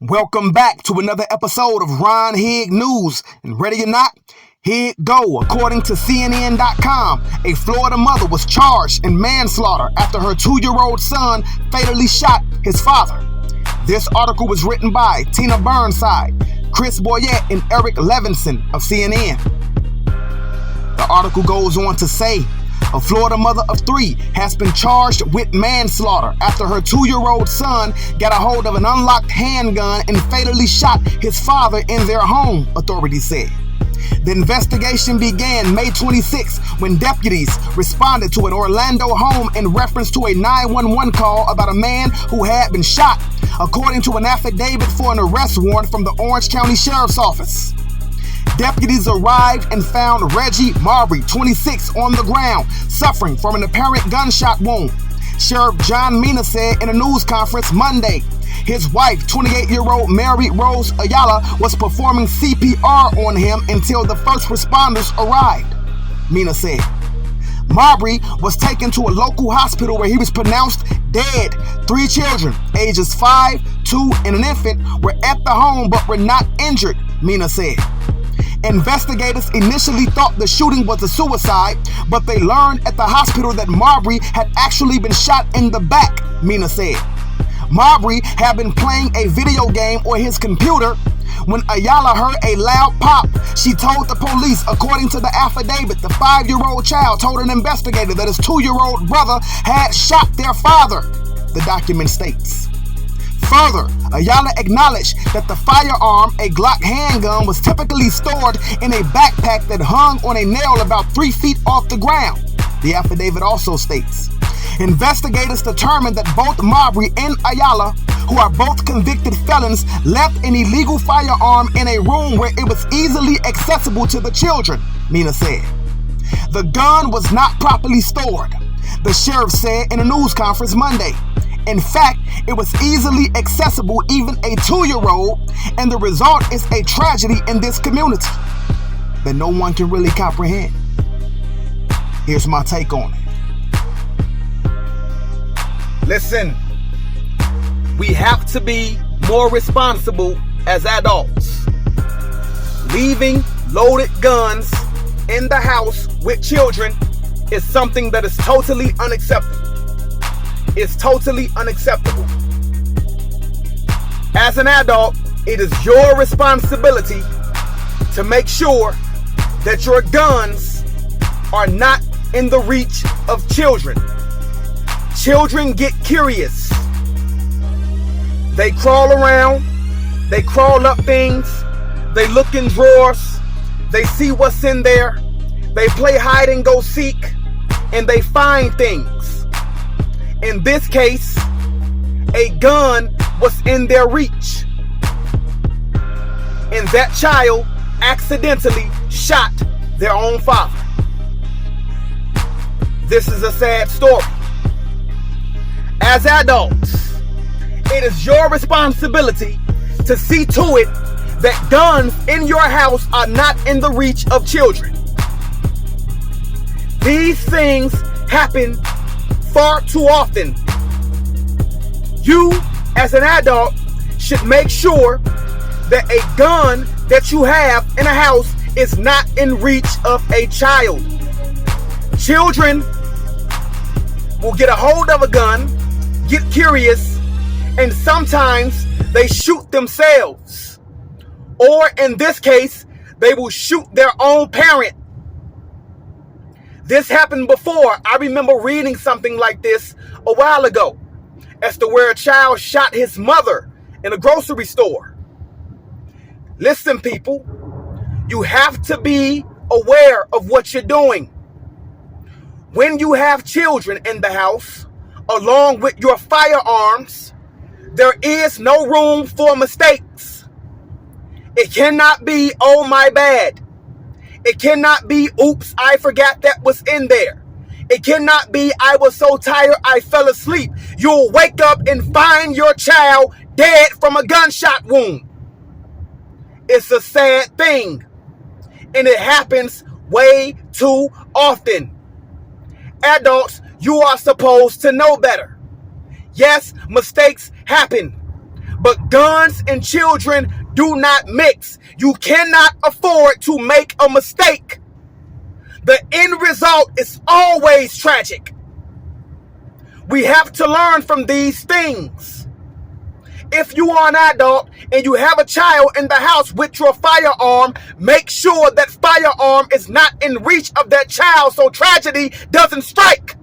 Welcome back to another episode of RonHigNEWS. And ready or not, here it go. According to CNN.com, a Florida mother was charged in manslaughter after her 2-year-old son fatally shot his father. This article was written by Tina Burnside, Chris Boyette, and Eric Levinson of CNN. The article goes on to say, a Florida mother of 3 has been charged with manslaughter after her 2-year-old son got a hold of an unlocked handgun and fatally shot his father in their home, authorities said. The investigation began May 26 when deputies responded to an Orlando home in reference to a 911 call about a man who had been shot, according to an affidavit for an arrest warrant from the Orange County Sheriff's Office. Deputies arrived and found Reggie Marbury, 26, on the ground, suffering from an apparent gunshot wound. Sheriff John Mina said in a news conference Monday. His wife, 28-year-old Mary Rose Ayala, was performing CPR on him until the first responders arrived, Mina said. Marbury was taken to a local hospital where he was pronounced dead. 3 children, ages 5, 2, and an infant, were at the home but were not injured, Mina said. Investigators initially thought the shooting was a suicide, but they learned at the hospital that Marbury had actually been shot in the back, Mina said. Marbury had been playing a video game on his computer when Ayala heard a loud pop. She told the police, according to the affidavit, the 5-year-old child told an investigator that his 2-year-old brother had shot their father, the document states. Further, Ayala acknowledged that the firearm, a Glock handgun, was typically stored in a backpack that hung on a nail about 3 feet off the ground, the affidavit also states. Investigators determined that both Marbury and Ayala, who are both convicted felons, left an illegal firearm in a room where it was easily accessible to the children, Mina said. The gun was not properly stored, the sheriff said in a news conference Monday. In fact, it was easily accessible, even a 2-year-old, and the result is a tragedy in this community that no one can really comprehend. Here's my take on it. Listen, we have to be more responsible as adults. Leaving loaded guns in the house with children is something that is totally unacceptable. It's totally unacceptable. As an adult, it is your responsibility to make sure that your guns are not in the reach of children. Children get curious. They crawl around, they crawl up things, they look in drawers, they see what's in there, they play hide and go seek, and they find things. In this case, a gun was in their reach, and that child accidentally shot their own father. This is a sad story. As adults, it is your responsibility to see to it that guns in your house are not in the reach of children. These things happen far too often. You, as an adult, should make sure that a gun that you have in a house is not in reach of a child. Children will get a hold of a gun, get curious, and sometimes they shoot themselves. Or in this case, they will shoot their own parent. This happened before. I remember reading something like this a while ago as to where a child shot his mother in a grocery store. Listen, people, you have to be aware of what you're doing. When you have children in the house, along with your firearms, there is no room for mistakes. It cannot be, oh my bad. It cannot be, oops, I forgot that was in there. It cannot be, I was so tired I fell asleep. You'll wake up and find your child dead from a gunshot wound. It's a sad thing, and it happens way too often. Adults, you are supposed to know better. Yes, mistakes happen, But guns and children do not mix. You cannot afford to make a mistake. The end result is always tragic. We have to learn from these things. If you are an adult and you have a child in the house with your firearm, make sure that firearm is not in reach of that child so tragedy doesn't strike.